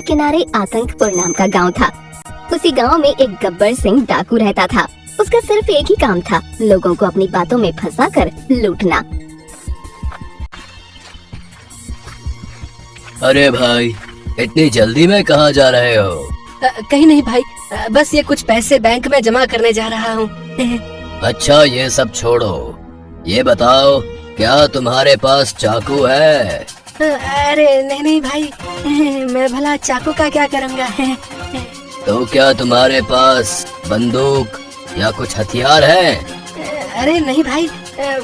किनारे आतंकपुर नाम का गांव था। उसी गांव में एक गब्बर सिंह डाकू रहता था। उसका सिर्फ एक ही काम था, लोगों को अपनी बातों में फंसाकर लूटना। अरे भाई, इतनी जल्दी में कहाँ जा रहे हो? कहीं नहीं भाई, बस ये कुछ पैसे बैंक में जमा करने जा रहा हूँ। अच्छा, ये सब छोड़ो, ये बताओ क्या तुम्हारे पास चाकू है? अरे नहीं भाई, मैं भला चाकू का क्या करूँगा। तो क्या तुम्हारे पास बंदूक या कुछ हथियार है? अरे नहीं भाई,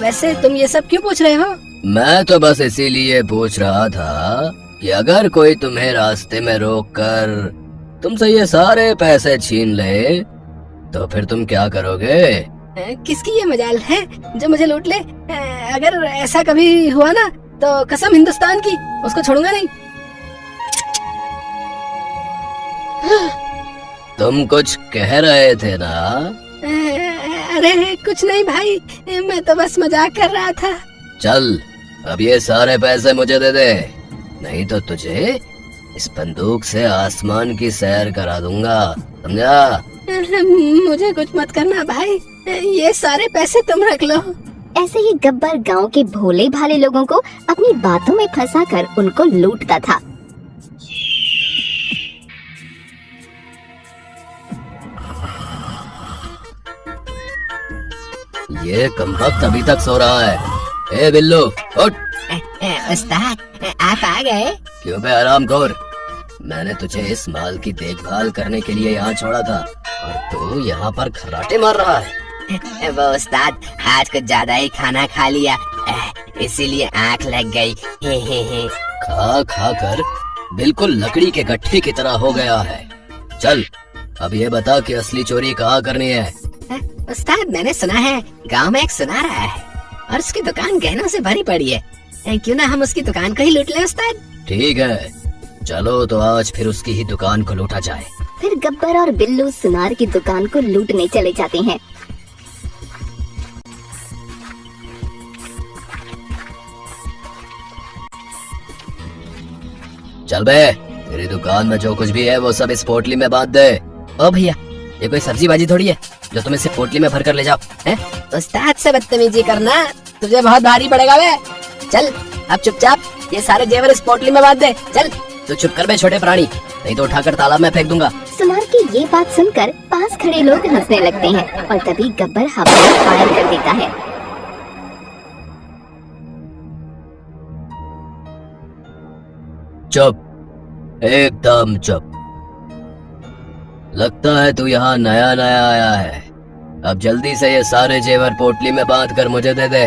वैसे तुम ये सब क्यों पूछ रहे हो? मैं तो बस इसीलिए पूछ रहा था कि अगर कोई तुम्हें रास्ते में रोककर तुमसे ये सारे पैसे छीन ले तो फिर तुम क्या करोगे? किसकी ये मजाल है जो मुझे लूट ले? अगर ऐसा कभी हुआ ना तो कसम हिंदुस्तान की, उसको छोड़ूंगा नहीं। तुम कुछ कह रहे थे ना? अरे कुछ नहीं भाई, मैं तो बस मजाक कर रहा था। चल, अब ये सारे पैसे मुझे दे दे, नहीं तो तुझे इस बंदूक से आसमान की सैर करा दूंगा, समझा? मुझे कुछ मत करना भाई, ये सारे पैसे तुम रख लो। ऐसे ही गब्बर गांव के भोले भाले लोगों को अपनी बातों में फंसाकर उनको लूटता था। ये कमबख्त अभी तक सो रहा है। ए बिल्लू, उठ। उस्ताद, आप आ गए? क्यों बे हरामखोर, मैंने तुझे इस माल की देखभाल करने के लिए यहाँ छोड़ा था और तू यहाँ पर खर्राटे मार रहा है। वो उस्ताद, आज कुछ ज्यादा ही खाना खा लिया, इसीलिए आँख लग गई। खा खा कर बिल्कुल लकड़ी के गट्ठे की तरह हो गया है। चल, अब ये बता कि असली चोरी कहाँ करनी है? उस्ताद, मैंने सुना है गांव में एक सुनार आया है और उसकी दुकान गहनों से भरी पड़ी है। क्यों ना हम उसकी दुकान को ही लूट लें उस्ताद? ठीक है, चलो तो आज फिर उसकी ही दुकान को लूटा जाए। फिर गब्बर और बिल्लू सुनार की दुकान को लूटने चले जाते हैं। चल बे, तेरी दुकान में जो कुछ भी है वो सब इस पोटली में बांध दे। ओ भैया, ये कोई सब्जी बाजी थोड़ी है जो तुम इसे पोटली में भर कर ले जाओ। हैं? उस्ताद से बदतमीजी करना तुझे बहुत भारी पड़ेगा बे। चल, अब चुपचाप ये सारे जेवर इस पोटली में बांध दे। चल। तो चुप कर बे छोटे प्राणी, नहीं तो उठाकर तालाब में फेंक दूंगा। सुनार की ये बात सुनकर पास खड़े लोग हंसने लगते हैं और तभी गब्बर हवा में फायर कर देता है। चुप, एकदम चुप। लगता है तू यहाँ नया नया आया है। अब जल्दी से ये सारे जेवर पोटली में बांध कर मुझे दे दे,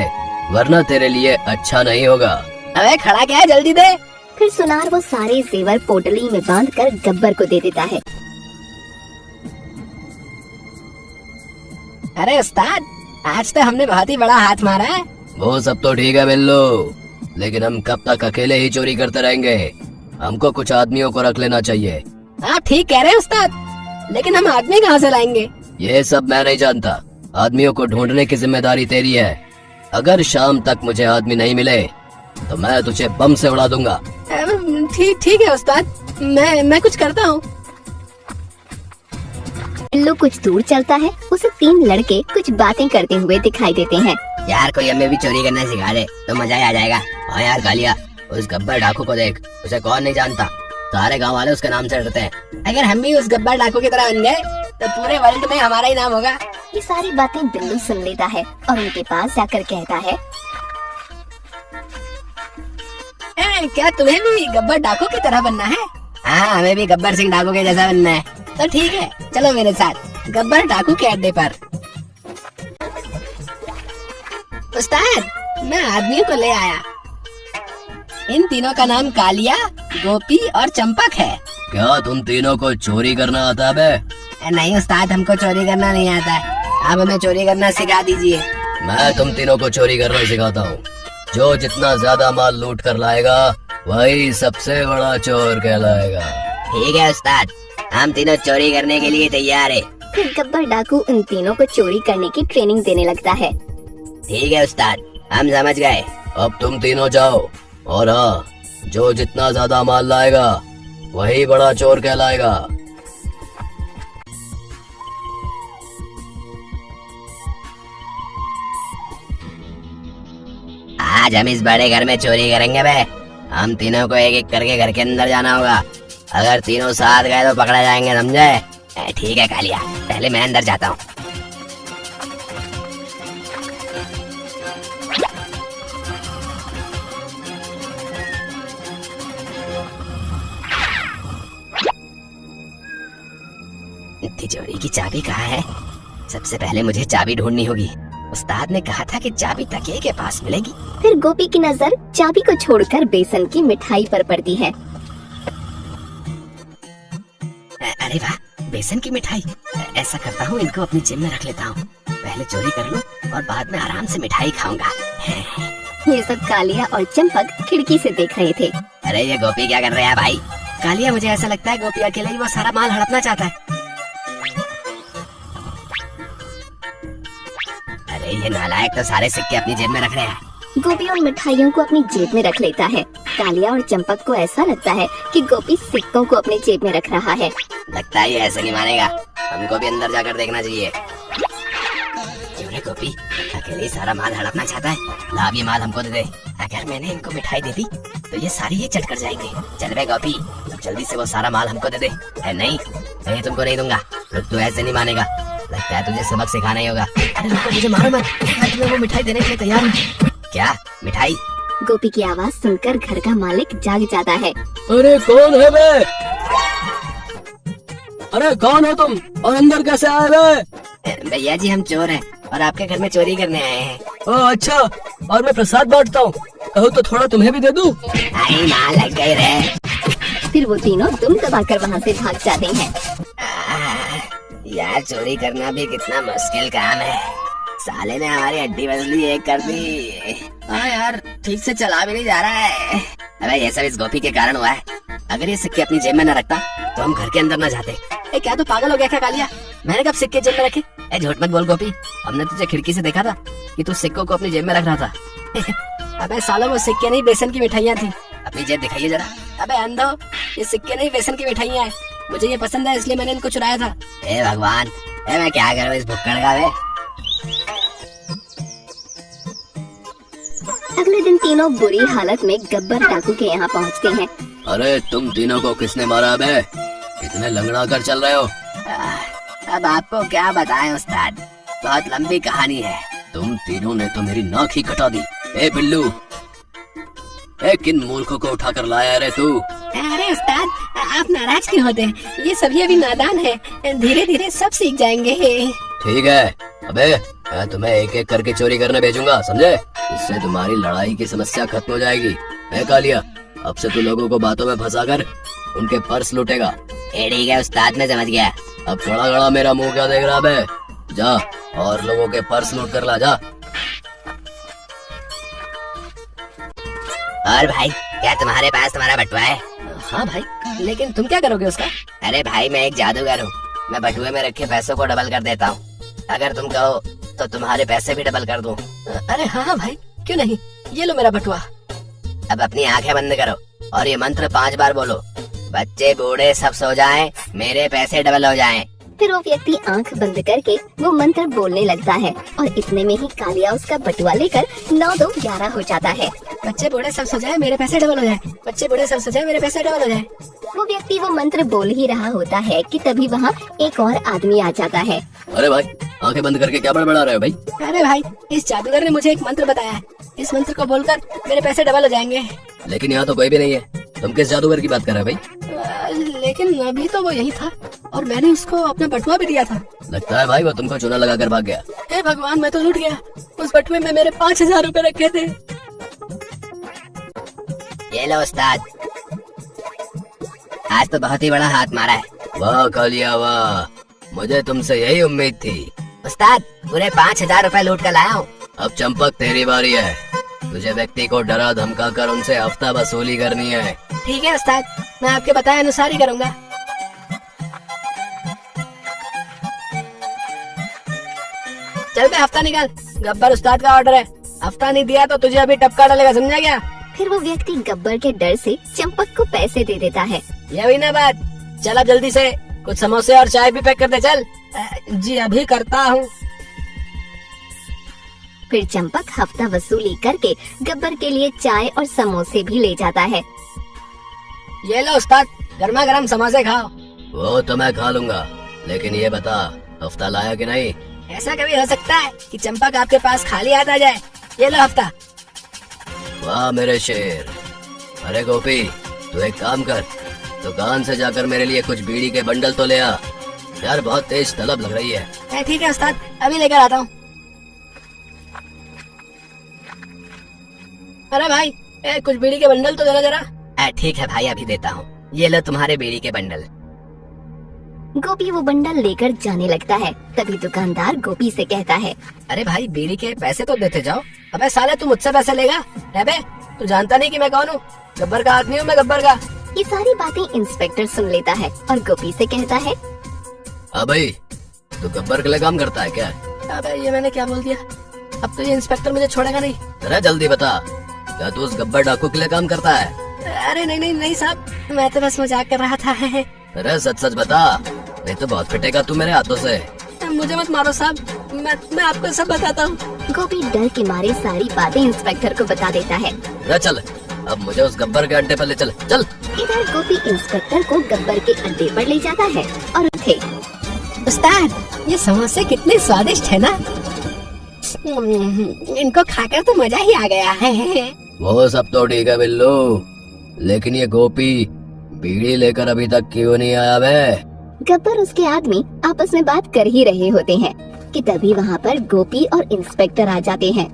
वरना तेरे लिए अच्छा नहीं होगा। अबे खड़ा क्या है, जल्दी दे। फिर सुनार वो सारे जेवर पोटली में बांधकर गब्बर को दे देता है। अरे उस्ताद, आज तो हमने बहुत ही बड़ा हाथ मारा है। वो सब तो ठीक है बिल्लू, लेकिन हम कब तक अकेले ही चोरी करते रहेंगे? हमको कुछ आदमियों को रख लेना चाहिए। आप ठीक कह रहे हैं उस्ताद, लेकिन हम आदमी कहाँ से लाएंगे? ये सब मैं नहीं जानता, आदमियों को ढूंढने की जिम्मेदारी तेरी है। अगर शाम तक मुझे आदमी नहीं मिले तो मैं तुझे बम से उड़ा दूंगा। ठीक है उस्ताद, मैं कुछ करता हूँ। बिल्लू कुछ दूर चलता है, उसे तीन लड़के कुछ बातें करते हुए दिखाई देते हैं। यार, कोई हमें भी चोरी करना सिखा दे तो मजा ही आ जाएगा। हाँ यार कालिया, उस गब्बर डाकू को देख, उसे कौन नहीं जानता, सारे गांव वाले उसके नाम से डरते हैं। अगर हम भी उस गब्बर डाकू की तरह बन गए तो पूरे वर्ल्ड में हमारा ही नाम होगा। ये सारी बातें बिल्लू सुन लेता है और उनके पास जाकर कहता है, क्या तुम्हें भी गब्बर डाकू की तरह बनना है? हाँ, हमें भी गब्बर सिंह डाकू के जैसा बनना है। तो ठीक है, चलो मेरे साथ गब्बर डाकू के अड्डे पर। उस्ताद, मैं आदमियों को ले आया। इन तीनों का नाम कालिया, गोपी और चंपक है। क्या तुम तीनों को चोरी करना आता है? नहीं उस्ताद, हमको चोरी करना नहीं आता है, आप हमें चोरी करना सिखा दीजिए। मैं तुम तीनों को चोरी करना सिखाता हूँ। जो जितना ज्यादा माल लूट कर लाएगा वही सबसे बड़ा चोर कहलाएगा। ठीक है उस्ताद, हम तीनों चोरी करने के लिए तैयार है। फिर गब्बर डाकू उन तीनों को चोरी करने की ट्रेनिंग देने लगता है। ठीक है उस्ताद, हम समझ गए। अब तुम तीनों जाओ और हाँ, जो जितना ज्यादा माल लाएगा वही बड़ा चोर कहलाएगा। आज हम इस बड़े घर में चोरी करेंगे बे। हम तीनों को एक एक करके घर के अंदर जाना होगा। अगर तीनों साथ गए तो पकड़े जाएंगे, समझे? ठीक है कालिया, पहले मैं अंदर जाता हूँ। तिजोरी की चाबी कहाँ है? सबसे पहले मुझे चाबी ढूंढनी होगी। उस्ताद ने कहा था कि चाबी तकिए के पास मिलेगी। फिर गोपी की नजर चाबी को छोड़कर बेसन की मिठाई पर पड़ती है। अरे वाह, बेसन की मिठाई। ऐसा करता हूँ, इनको अपनी जेब में रख लेता हूँ। पहले चोरी कर लूँ और बाद में आराम से मिठाई खाऊंगा। ये सब कालिया और चंपक खिड़की से देख रहे थे। अरे ये गोपी क्या कर रहा है भाई? कालिया, मुझे ऐसा लगता है गोपी अकेले ही वो सारा माल हड़पना चाहता है। अरे ये नालायक तो सारे सिक्के अपनी जेब में रख रहे हैं। गोपी उन मिठाइयों को अपनी जेब में रख लेता है। कालिया और चंपक को ऐसा लगता है कि गोपी सिक्कों को अपनी जेब में रख रहा है। लगता है ये ऐसे नहीं मानेगा, हमको भी अंदर जाकर देखना चाहिए। क्यों रे गोपी, अकेले ही सारा माल हड़पना चाहता है? ला, ये माल हमको दे दे। अगर मैंने इनको मिठाई दे दी तो ये सारी ही चट कर जाएंगे। चल बे गोपी, अब जल्दी से वो सारा माल हमको दे दे। नहीं, मैं तुमको नहीं दूंगा। तू ऐसे नहीं मानेगा, लगता है तुझे सबक सिखाना ही होगा। अरे रुको, मुझे मारो मत, मैं तुम्हें वो मिठाई देने के लिए तैयार हूँ। क्या मिठाई? गोपी की आवाज सुनकर घर का मालिक जाग जाता है। अरे कौन है बे? अरे कौन हो तुम और अंदर कैसे आए बे? भैया जी, हम चोर हैं और आपके घर में चोरी करने आए हैं। ओह अच्छा, और मैं प्रसाद बांटता हूँ, कहो तो थोड़ा तुम्हें भी दे दूँ। आई माँ लग गई रे। फिर वो तीनों दुम दबाकर वहाँ से भाग जाते हैं। यार, चोरी करना भी कितना मुश्किल काम है। साले ने हमारी हड्डी बदली एक कर दी। हाँ यार, ठीक से चला भी नहीं जा रहा है। अबे ये सब इस गोपी के कारण हुआ है। अगर ये सिक्के अपनी जेब में न रखता तो हम घर के अंदर न जाते। क्या तू पागल हो गया क्या कालिया? मैंने कब सिक्के जेब में रखे? झूठ मत बोल गोपी, हमने तुझे खिड़की से देखा था कि तू सिक्कों को अपनी जेब में रख रहा था। अबे सालों, वो सिक्के नहीं बेसन की मिठाइयाँ थी। अपनी जेब दिखाइए जरा। अबे अंधो, ये सिक्के नहीं बेसन की मिठाइयाँ हैं। मुझे ये पसंद है इसलिए मैंने इनको चुराया था। हे भगवान, मैं क्या करूँ इस भुक्कड़ का वे? अगले दिन तीनों बुरी हालत में गब्बर डाकू के यहाँ पहुँचते हैं। अरे तुम तीनों को किसने मारा बे? इतने लंगड़ा कर चल रहे हो? अब आपको क्या बताएं उस्ताद, बहुत लंबी कहानी है। तुम तीनों ने तो मेरी नाक ही कटा दी। ए बिल्लू, किन मूर्खों को उठाकर लाया रे तू? अरे उस्ताद, आप नाराज क्यों होते हैं? ये सभी अभी नादान है, धीरे धीरे सब सीख जाएंगे। ठीक है, अबे मैं तुम्हें एक एक करके चोरी करने भेजूंगा, समझे? इससे तुम्हारी लड़ाई की समस्या खत्म हो जाएगी। कालिया, अब से तू लोगों को बातों में फंसाकर उनके पर्स लूटेगा। ठीक है उस्ताद, मैं समझ गया। अब खड़ा खड़ा मेरा मुंह क्या देख रहा बे? जा और लोगों के पर्स लूट कर ला, जा। और भाई, क्या तुम्हारे पास तुम्हारा बटुआ है? हाँ भाई, लेकिन तुम क्या करोगे उसका? अरे भाई, मैं एक जादूगर हूँ। मैं बटुए में रखे पैसों को डबल कर देता हूँ। अगर तुम कहो तो तुम्हारे पैसे भी डबल कर दूँ। अरे हाँ भाई, क्यों नहीं, ये लो मेरा बटुआ। अब अपनी आंखें बंद करो और ये मंत्र 5 बार बोलो। बच्चे बूढ़े सब सो जाएं, मेरे पैसे डबल हो जाएं। फिर वो व्यक्ति आंख बंद करके वो मंत्र बोलने लगता है और इतने में ही कालिया उसका बटुआ लेकर 9 2 11 हो जाता है। बच्चे बूढ़े सब सो जाए, मेरे पैसे डबल हो जाए। बच्चे बूढ़े सब सो जाए, मेरे पैसे डबल हो जाए। वो व्यक्ति वो मंत्र बोल ही रहा होता है कि तभी वहाँ एक और आदमी आ जाता है। अरे भाई, आंखें बंद करके क्या बड़बड़ा रहे हो भाई? अरे भाई, इस जादूगर ने मुझे एक मंत्र बताया है। इस मंत्र को बोलकर मेरे पैसे डबल हो जाएंगे। लेकिन यहाँ तो कोई भी नहीं है। तुम किस जादूगर की बात कर रहे हो भाई? लेकिन अभी तो वो यही था और मैंने उसको अपना बटुआ भी दिया था। लगता है भाई वो तुमको चूना लगा कर भाग गया। हे भगवान, मैं तो लूट गया। उस बटुए में मेरे 5000 रुपए रखे थे। ये लो उस्ताद, आज तो बहुत ही बड़ा हाथ मारा है। वाह कालिया वाह, मुझे तुमसे यही उम्मीद थी। उस्ताद, पूरे 5000 रुपए लूट कर लाया हूँ। अब चंपक तेरी बारी है। तुझे व्यक्ति को डरा धमका कर उनसे हफ्ता वसूली करनी है। ठीक है उस्ताद, मैं आपके बताए अनुसार ही करूँगा। चल बे, हफ्ता निकाल। गब्बर उस्ताद का ऑर्डर है, हफ्ता नहीं दिया तो तुझे अभी टपका डालेगा, समझा क्या? फिर वो व्यक्ति गब्बर के डर से चंपक को पैसे दे देता है। ये हुई ना बात। चल अब जल्दी से कुछ समोसे और चाय भी पैक कर दे। चल। जी अभी करता हूँ। फिर चंपक हफ्ता वसूली करके गब्बर के लिए चाय और समोसे भी ले जाता है। ये लो उस्ताद, गर्मा गर्म समोसे खाओ। वो तो मैं खा लूंगा, लेकिन ये बता हफ्ता लाया कि नहीं? ऐसा कभी हो सकता है कि चंपक आपके पास खाली हाथ आ जाए? ये लो हफ्ता। वाह मेरे शेर। अरे गोपी, तू एक काम कर, दुकान से जाकर मेरे लिए कुछ बीड़ी के बंडल तो ले आ यार, बहुत तेज तलब लग रही है। ठीक है उस्ताद, अभी लेकर आता हूँ। अरे भाई, कुछ बीड़ी के बंडल तो देना जरा। ठीक है भाई, अभी देता हूँ। ये लो तुम्हारे बीड़ी के बंडल। गोपी वो बंडल लेकर जाने लगता है। तभी दुकानदार गोपी से कहता है, अरे भाई, बीड़ी के पैसे तो देते जाओ। अबे साले, तू मुझसे पैसे लेगा? अबे तू जानता नहीं कि मैं कौन हूँ? गब्बर का आदमी हूँ मैं, गब्बर का। ये सारी बातें इंस्पेक्टर सुन लेता है और गोपी से कहता है, हाँ भाई, तू गब्बर के लिए काम करता है क्या? अबे ये मैंने क्या बोल दिया? अब तो ये इंस्पेक्टर मुझे छोड़ेगा नहीं। अरे जल्दी बता, क्या तू उस गब्बर डाकू के लिए काम करता है? अरे नहीं नहीं नहीं साहब, मैं तो बस मजाक कर रहा था। अरे सच सच बता, नहीं तो बहुत पिटेगा तू मेरे हाथों से। मुझे मत मारो साहब, मैं आपको सब बताता हूँ। गोपी डर के मारे सारी बातें इंस्पेक्टर को बता देता है। अरे चल, अब मुझे उस गब्बर के अड्डे पर ले चल। चल। इधर गोपी इंस्पेक्टर को गब्बर के अड्डे पर ले जाता है और उठे। उस्ताद, ये समोसे कितने स्वादिष्ट है ना। इनको खाकर तो मजा ही आ गया है। वो सब तो ठीक है बिल्लू, लेकिन ये गोपी बीड़ी लेकर अभी तक क्यों नहीं आया बे? गब्बर उसके आदमी आपस में बात कर ही रहे होते हैं कि तभी वहाँ पर गोपी और इंस्पेक्टर आ जाते हैं।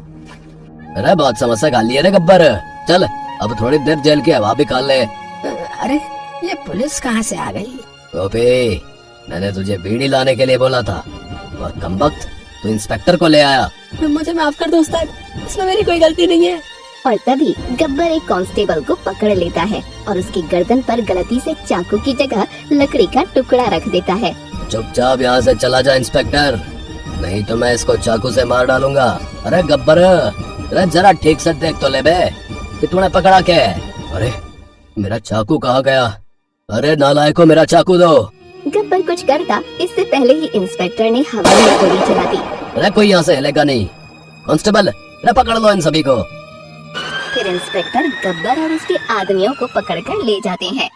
अरे बहुत समस्या खा ली है रे गब्बर, चल अब थोड़ी देर जेल की हवा भी खा ले। अरे ये पुलिस कहाँ से आ गई? गोपी, मैंने तुझे बीड़ी लाने के लिए बोला था और कमबख्त तू इंस्पेक्टर को ले आया। मुझे माफ कर दो उस्ताद, इसमें मेरी कोई गलती नहीं है। और तभी गब्बर एक कांस्टेबल को पकड़ लेता है और उसकी गर्दन पर गलती से चाकू की जगह लकड़ी का टुकड़ा रख देता है। चुपचाप यहाँ से चला जा इंस्पेक्टर, नहीं तो मैं इसको चाकू से मार डालूंगा। अरे गब्बर, अरे जरा ठीक से देख तो ले बे कि तूने पकड़ा क्या है? अरे मेरा चाकू कहाँ गया? अरे नालायको, मेरा चाकू दो। गब्बर कुछ करता इससे पहले ही इंस्पेक्टर ने हवा में गोली चला दी। अरे कोई यहाँ से हिलेगा नहीं। कांस्टेबल, अरे पकड़ लो इन सभी को। फिर इंस्पेक्टर गब्बर और उसके आदमियों को पकड़कर ले जाते हैं।